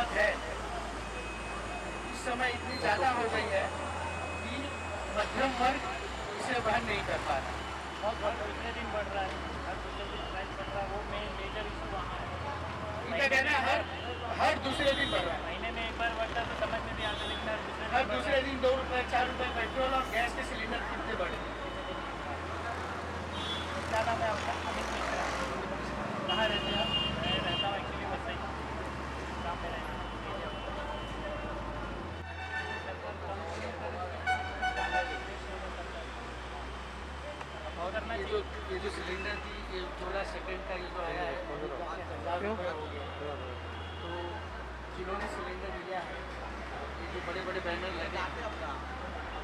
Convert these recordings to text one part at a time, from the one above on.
कीमत है इस समय इतनी ज़्यादा हो गई है कि मध्यम वर्ग इसे वहन नहीं कर पा रहा। बहुत दूसरे दिन बढ़ रहा है, हर दूसरे दिन प्राइस बढ़ रहा है, वो मेन मेजर इशू वहाँ है। इनका कहना है हर दूसरे दिन बढ़ रहा है। महीने में एक बार बढ़ता तो समझ में नहीं आता, लेकिन हर दूसरे दिन 2 रुपये 4 रुपये पेट्रोल और गैस के सिलेंडर कितने बढ़े। क्या नाम है आपका? अमित मिश्रा। कहाँ रहते हैं आप? मैं रहता हूँ एक्चुअली वैसे ही काम में रहता और ये जो सिलेंडर की ये 16 सेकेंड का ये जो आया है 1000 रुपये हो गया। तो जिन्होंने सिलेंडर लिया है ये जो बड़े बड़े बैनर लगे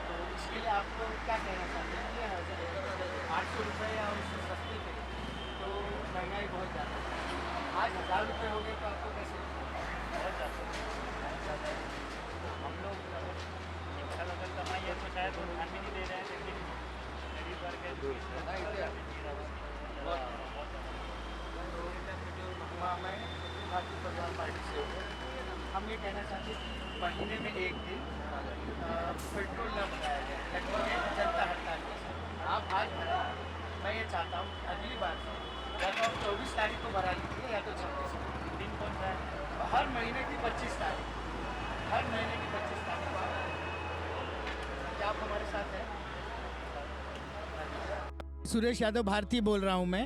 तो इसके लिए आपको क्या कहना चाहते हैं? 800 रुपये या उससे सस्ते थे तो महंगाई बहुत ज़्यादा है। आज 1000 रुपये हो गए तो आपको कैसे बहुत ज़्यादा हम लोग अगर कमाई है तो शायद वो ध्यान भी नहीं दे रहे हैं, लेकिन गरीब वर्ग है जो मैं भारतीय परिवार पार्टी से हूँ। हम ये कहना चाहते हैं कि महीने में एक दिन पेट्रोल न बढ़ाया जाए, लगभग एक जनता हड़ताल जैसा। आप आज बढ़ाएं, मैं ये चाहता हूँ अगली बार से या तो आप 24 तारीख को बढ़ा लीजिए या तो 26 दिन कौन सा है? हर महीने की 25 तारीख, हर महीने की 25 तारीख को क्या आप हमारे साथ हैं? सुरेश यादव भारती बोल रहा हूँ मैं।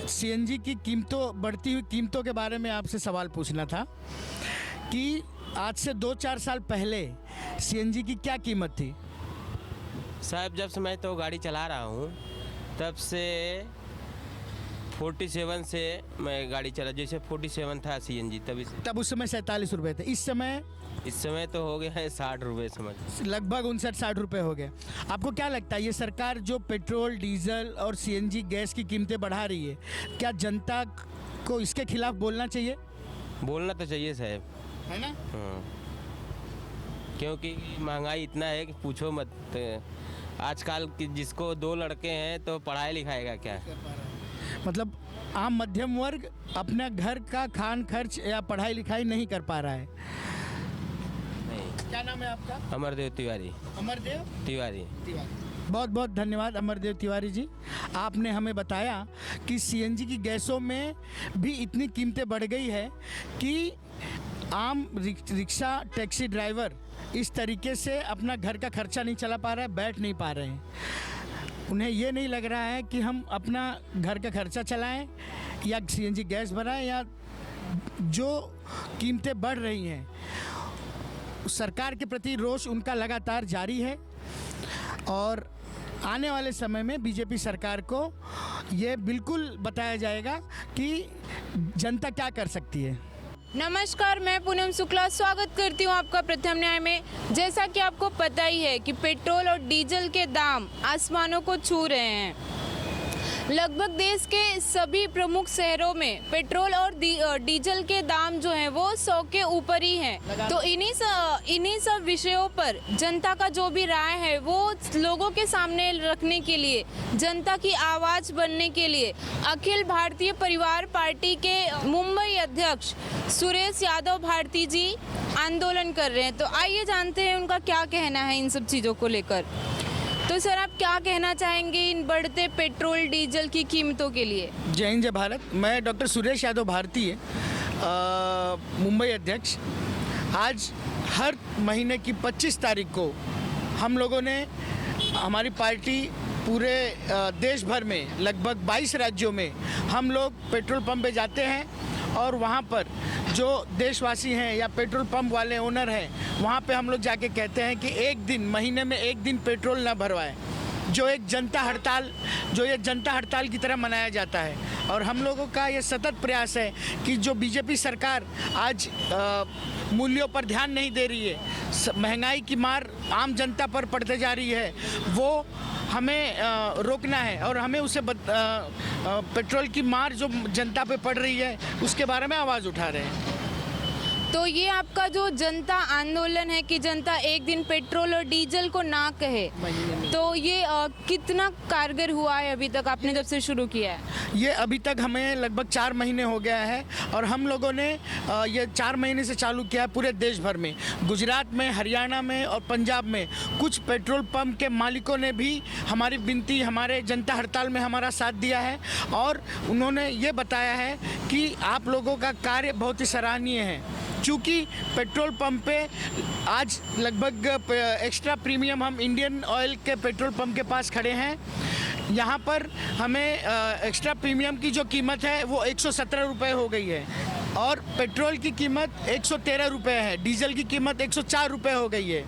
सीएनजी की बढ़ती हुई कीमतों के बारे में आपसे सवाल पूछना था कि आज से 2-4 साल पहले सीएनजी की क्या कीमत थी? साहब जब से मैं तो गाड़ी चला रहा हूँ तब से 47 से मैं गाड़ी चला, जैसे 47 था सीएनजी तब उस समय 47 रुपये थे। इस समय तो हो गया है 60 रुपये समझ, लगभग 59-60 रुपये हो गए। आपको क्या लगता है ये सरकार जो पेट्रोल डीजल और सीएनजी गैस की कीमतें बढ़ा रही है, क्या जनता को इसके खिलाफ बोलना चाहिए? बोलना तो चाहिए साहब, है ना? हाँ, क्योंकि महंगाई इतना है कि पूछो मत। आजकल की जिसको 2 लड़के हैं तो पढ़ाई लिखाई का क्या? मतलब आम मध्यम वर्ग अपना घर का खान खर्च या पढ़ाई लिखाई नहीं कर पा रहा है। नहीं। क्या नाम है आपका? अमरदेव तिवारी। अमरदेव तिवारी। बहुत बहुत धन्यवाद अमरदेव तिवारी जी। आपने हमें बताया कि सीएनजी की गैसों में भी इतनी कीमतें बढ़ गई है कि आम रिक्शा टैक्सी ड्राइवर इस तरीके से अपना घर का खर्चा नहीं चला पा रहा है, बैठ नहीं पा रहे हैं। उन्हें ये नहीं लग रहा है कि हम अपना घर का खर्चा चलाएं या सीएनजी गैस भराएं, या जो कीमतें बढ़ रही हैं सरकार के प्रति रोष उनका लगातार जारी है। और आने वाले समय में बीजेपी सरकार को ये बिल्कुल बताया जाएगा कि जनता क्या कर सकती है। नमस्कार, मैं पूनम शुक्ला स्वागत करती हूँ आपका प्रथम न्याय में। जैसा कि आपको पता ही है कि पेट्रोल और डीजल के दाम आसमानों को छू रहे हैं। लगभग देश के सभी प्रमुख शहरों में पेट्रोल और डीजल के दाम जो हैं वो 100 के ऊपर ही हैं। तो इन्हीं सब विषयों पर जनता का जो भी राय है वो लोगों के सामने रखने के लिए, जनता की आवाज़ बनने के लिए अखिल भारतीय परिवार पार्टी के मुंबई अध्यक्ष सुरेश यादव भारती जी आंदोलन कर रहे हैं। तो आइए जानते हैं उनका क्या कहना है इन सब चीज़ों को लेकर। तो सर, आप क्या कहना चाहेंगे इन बढ़ते पेट्रोल डीजल की कीमतों के लिए? जय हिंद जय भारत। मैं डॉक्टर सुरेश यादव भारती है, मुंबई अध्यक्ष। आज हर महीने की 25 तारीख को हम लोगों ने, हमारी पार्टी पूरे देश भर में लगभग 22 राज्यों में हम लोग पेट्रोल पंप पे जाते हैं और वहाँ पर जो देशवासी हैं या पेट्रोल पंप वाले ओनर हैं वहाँ पे हम लोग जाके कहते हैं कि एक दिन, महीने में एक दिन पेट्रोल ना भरवाएं, जो एक जनता हड़ताल की तरह मनाया जाता है। और हम लोगों का ये सतत प्रयास है कि जो बीजेपी सरकार आज मूल्यों पर ध्यान नहीं दे रही है, महंगाई की मार आम जनता पर पड़ते जा रही है, वो हमें रोकना है और हमें उसे पेट्रोल की मार जो जनता पे पड़ रही है उसके बारे में आवाज़ उठा रहे हैं। तो ये आपका जो जनता आंदोलन है कि जनता एक दिन पेट्रोल और डीजल को ना कहे, तो ये कितना कारगर हुआ है अभी तक, आपने जब से शुरू किया है? ये अभी तक हमें लगभग 4 महीने हो गया है और हम लोगों ने ये 4 महीने से चालू किया है पूरे देश भर में। गुजरात में, हरियाणा में और पंजाब में कुछ पेट्रोल पंप के मालिकों ने भी हमारी विनती, हमारे जनता हड़ताल में हमारा साथ दिया है और उन्होंने ये बताया है कि आप लोगों का कार्य बहुत ही सराहनीय है। चूँकि पेट्रोल पंप पे आज लगभग एक्स्ट्रा प्रीमियम, हम इंडियन ऑयल के पेट्रोल पंप के पास खड़े हैं। यहाँ पर हमें एक्स्ट्रा प्रीमियम की जो कीमत है वो 117 रुपये हो गई है और पेट्रोल की कीमत 113 रुपये है, डीजल की कीमत 104 रुपये हो गई है।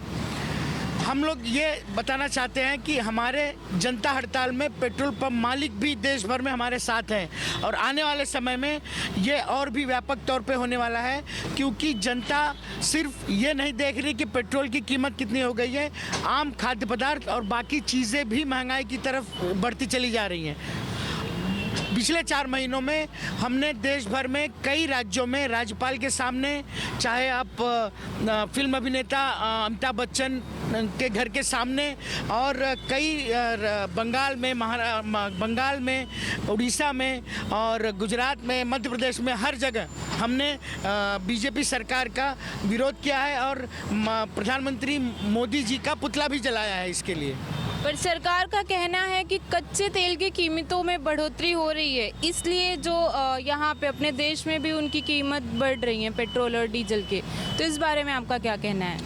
हम लोग ये बताना चाहते हैं कि हमारे जनता हड़ताल में पेट्रोल पंप मालिक भी देश भर में हमारे साथ हैं और आने वाले समय में ये और भी व्यापक तौर पे होने वाला है, क्योंकि जनता सिर्फ ये नहीं देख रही कि पेट्रोल की कीमत कितनी हो गई है, आम खाद्य पदार्थ और बाकी चीज़ें भी महंगाई की तरफ बढ़ती चली जा रही हैं। पिछले 4 महीनों में हमने देश भर में कई राज्यों में राज्यपाल के सामने, चाहे आप फिल्म अभिनेता अमिताभ बच्चन के घर के सामने और कई बंगाल में, उड़ीसा में और गुजरात में, मध्य प्रदेश में, हर जगह हमने बीजेपी सरकार का विरोध किया है और प्रधानमंत्री मोदी जी का पुतला भी जलाया है इसके लिए। पर सरकार का कहना है कि कच्चे तेल की कीमतों में बढ़ोतरी हो रही है, इसलिए जो यहाँ पे अपने देश में भी उनकी कीमत बढ़ रही है पेट्रोल और डीजल के, तो इस बारे में आपका क्या कहना है?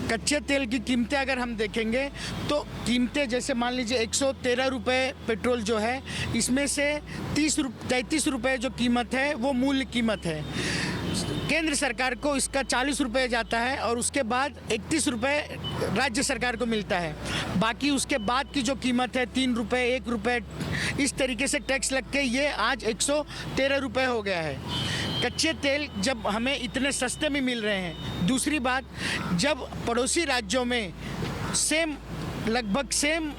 कच्चे तेल की कीमतें अगर हम देखेंगे तो कीमतें जैसे मान लीजिए 113 रुपये पेट्रोल जो है, इसमें से 33 रुपये जो कीमत है वो मूल्य कीमत है। केंद्र सरकार को इसका 40 रुपये जाता है और उसके बाद 31 रुपये राज्य सरकार को मिलता है। बाकी उसके बाद की जो कीमत है 3 रुपये, 1 रुपये, इस तरीके से टैक्स लग के ये आज 113 रुपये हो गया है। कच्चे तेल जब हमें इतने सस्ते में मिल रहे हैं, दूसरी बात जब पड़ोसी राज्यों में लगभग सेम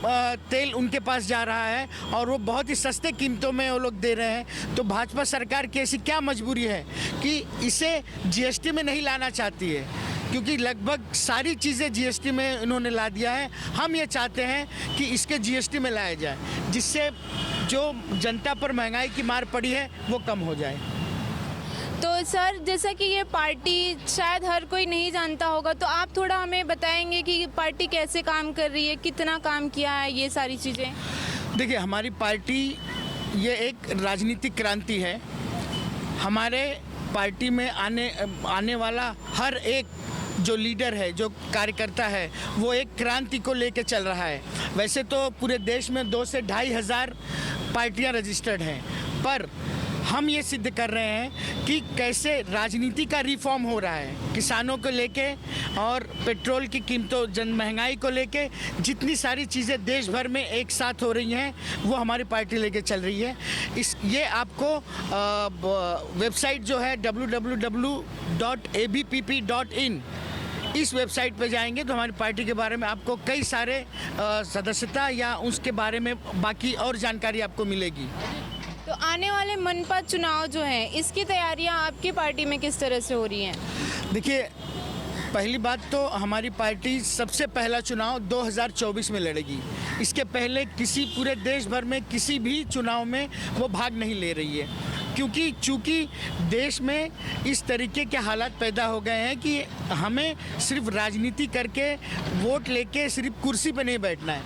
तेल उनके पास जा रहा है और वो बहुत ही सस्ते कीमतों में वो लोग दे रहे हैं, तो भाजपा सरकार की ऐसी क्या मजबूरी है कि इसे जीएसटी में नहीं लाना चाहती है, क्योंकि लगभग सारी चीज़ें जीएसटी में इन्होंने ला दिया है। हम ये चाहते हैं कि इसके जीएसटी में लाया जाए, जिससे जो जनता पर महंगाई की मार पड़ी है वो कम हो जाए। तो सर, जैसा कि ये पार्टी शायद हर कोई नहीं जानता होगा, तो आप थोड़ा हमें बताएंगे कि पार्टी कैसे काम कर रही है, कितना काम किया है, ये सारी चीज़ें? देखिए, हमारी पार्टी ये एक राजनीतिक क्रांति है। हमारे पार्टी में आने वाला हर एक जो लीडर है, जो कार्यकर्ता है, वो एक क्रांति को लेकर चल रहा है। वैसे तो पूरे देश में 2 से 2.5 हज़ार पार्टियां रजिस्टर्ड हैं, पर हम ये सिद्ध कर रहे हैं कि कैसे राजनीति का रिफॉर्म हो रहा है। किसानों को लेके और पेट्रोल की कीमतों, महंगाई को लेके जितनी सारी चीज़ें देश भर में एक साथ हो रही हैं, वो हमारी पार्टी लेके चल रही है। ये आपको वेबसाइट जो है www.abpp.in, इस वेबसाइट पे जाएंगे तो हमारी पार्टी के बारे में आपको कई सारे सदस्यता या उसके बारे में बाकी और जानकारी आपको मिलेगी। तो आने वाले मनपा चुनाव जो हैं, इसकी तैयारियां आपकी पार्टी में किस तरह से हो रही हैं? देखिए, पहली बात तो हमारी पार्टी सबसे पहला चुनाव 2024 में लड़ेगी। इसके पहले किसी पूरे देश भर में किसी भी चुनाव में वो भाग नहीं ले रही है, चूँकि देश में इस तरीके के हालात पैदा हो गए हैं कि हमें सिर्फ राजनीति करके वोट लेके सिर्फ कुर्सी पे नहीं बैठना है।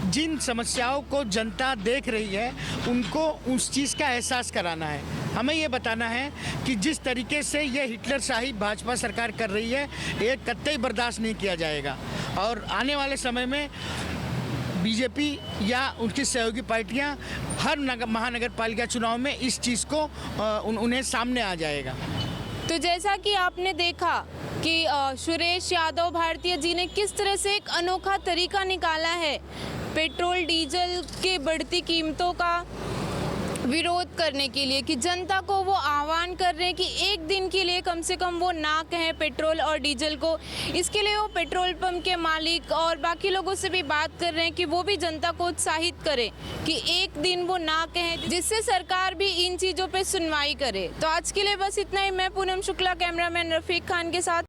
जिन समस्याओं को जनता देख रही है उनको उस चीज़ का एहसास कराना है। हमें ये बताना है कि जिस तरीके से ये हिटलरशाही भाजपा सरकार कर रही है, ये कतई बर्दाश्त नहीं किया जाएगा और आने वाले समय में बीजेपी या उनकी सहयोगी पार्टियां हर महानगर पालिका चुनाव में इस चीज़ को उन्हें सामने आ जाएगा। तो जैसा कि आपने देखा कि सुरेश यादव भारतीय जी ने किस तरह से एक अनोखा तरीका निकाला है पेट्रोल डीजल के बढ़ती कीमतों का विरोध करने के लिए, कि जनता को वो आह्वान कर रहे हैं कि एक दिन के लिए कम से कम वो ना कहें पेट्रोल और डीजल को। इसके लिए वो पेट्रोल पंप के मालिक और बाकी लोगों से भी बात कर रहे हैं कि वो भी जनता को उत्साहित करें कि एक दिन वो ना कहें, जिससे सरकार भी इन चीज़ों पे सुनवाई करे। तो आज के लिए बस इतना ही। मैं पूनम शुक्ला, कैमरामैन रफीक खान के साथ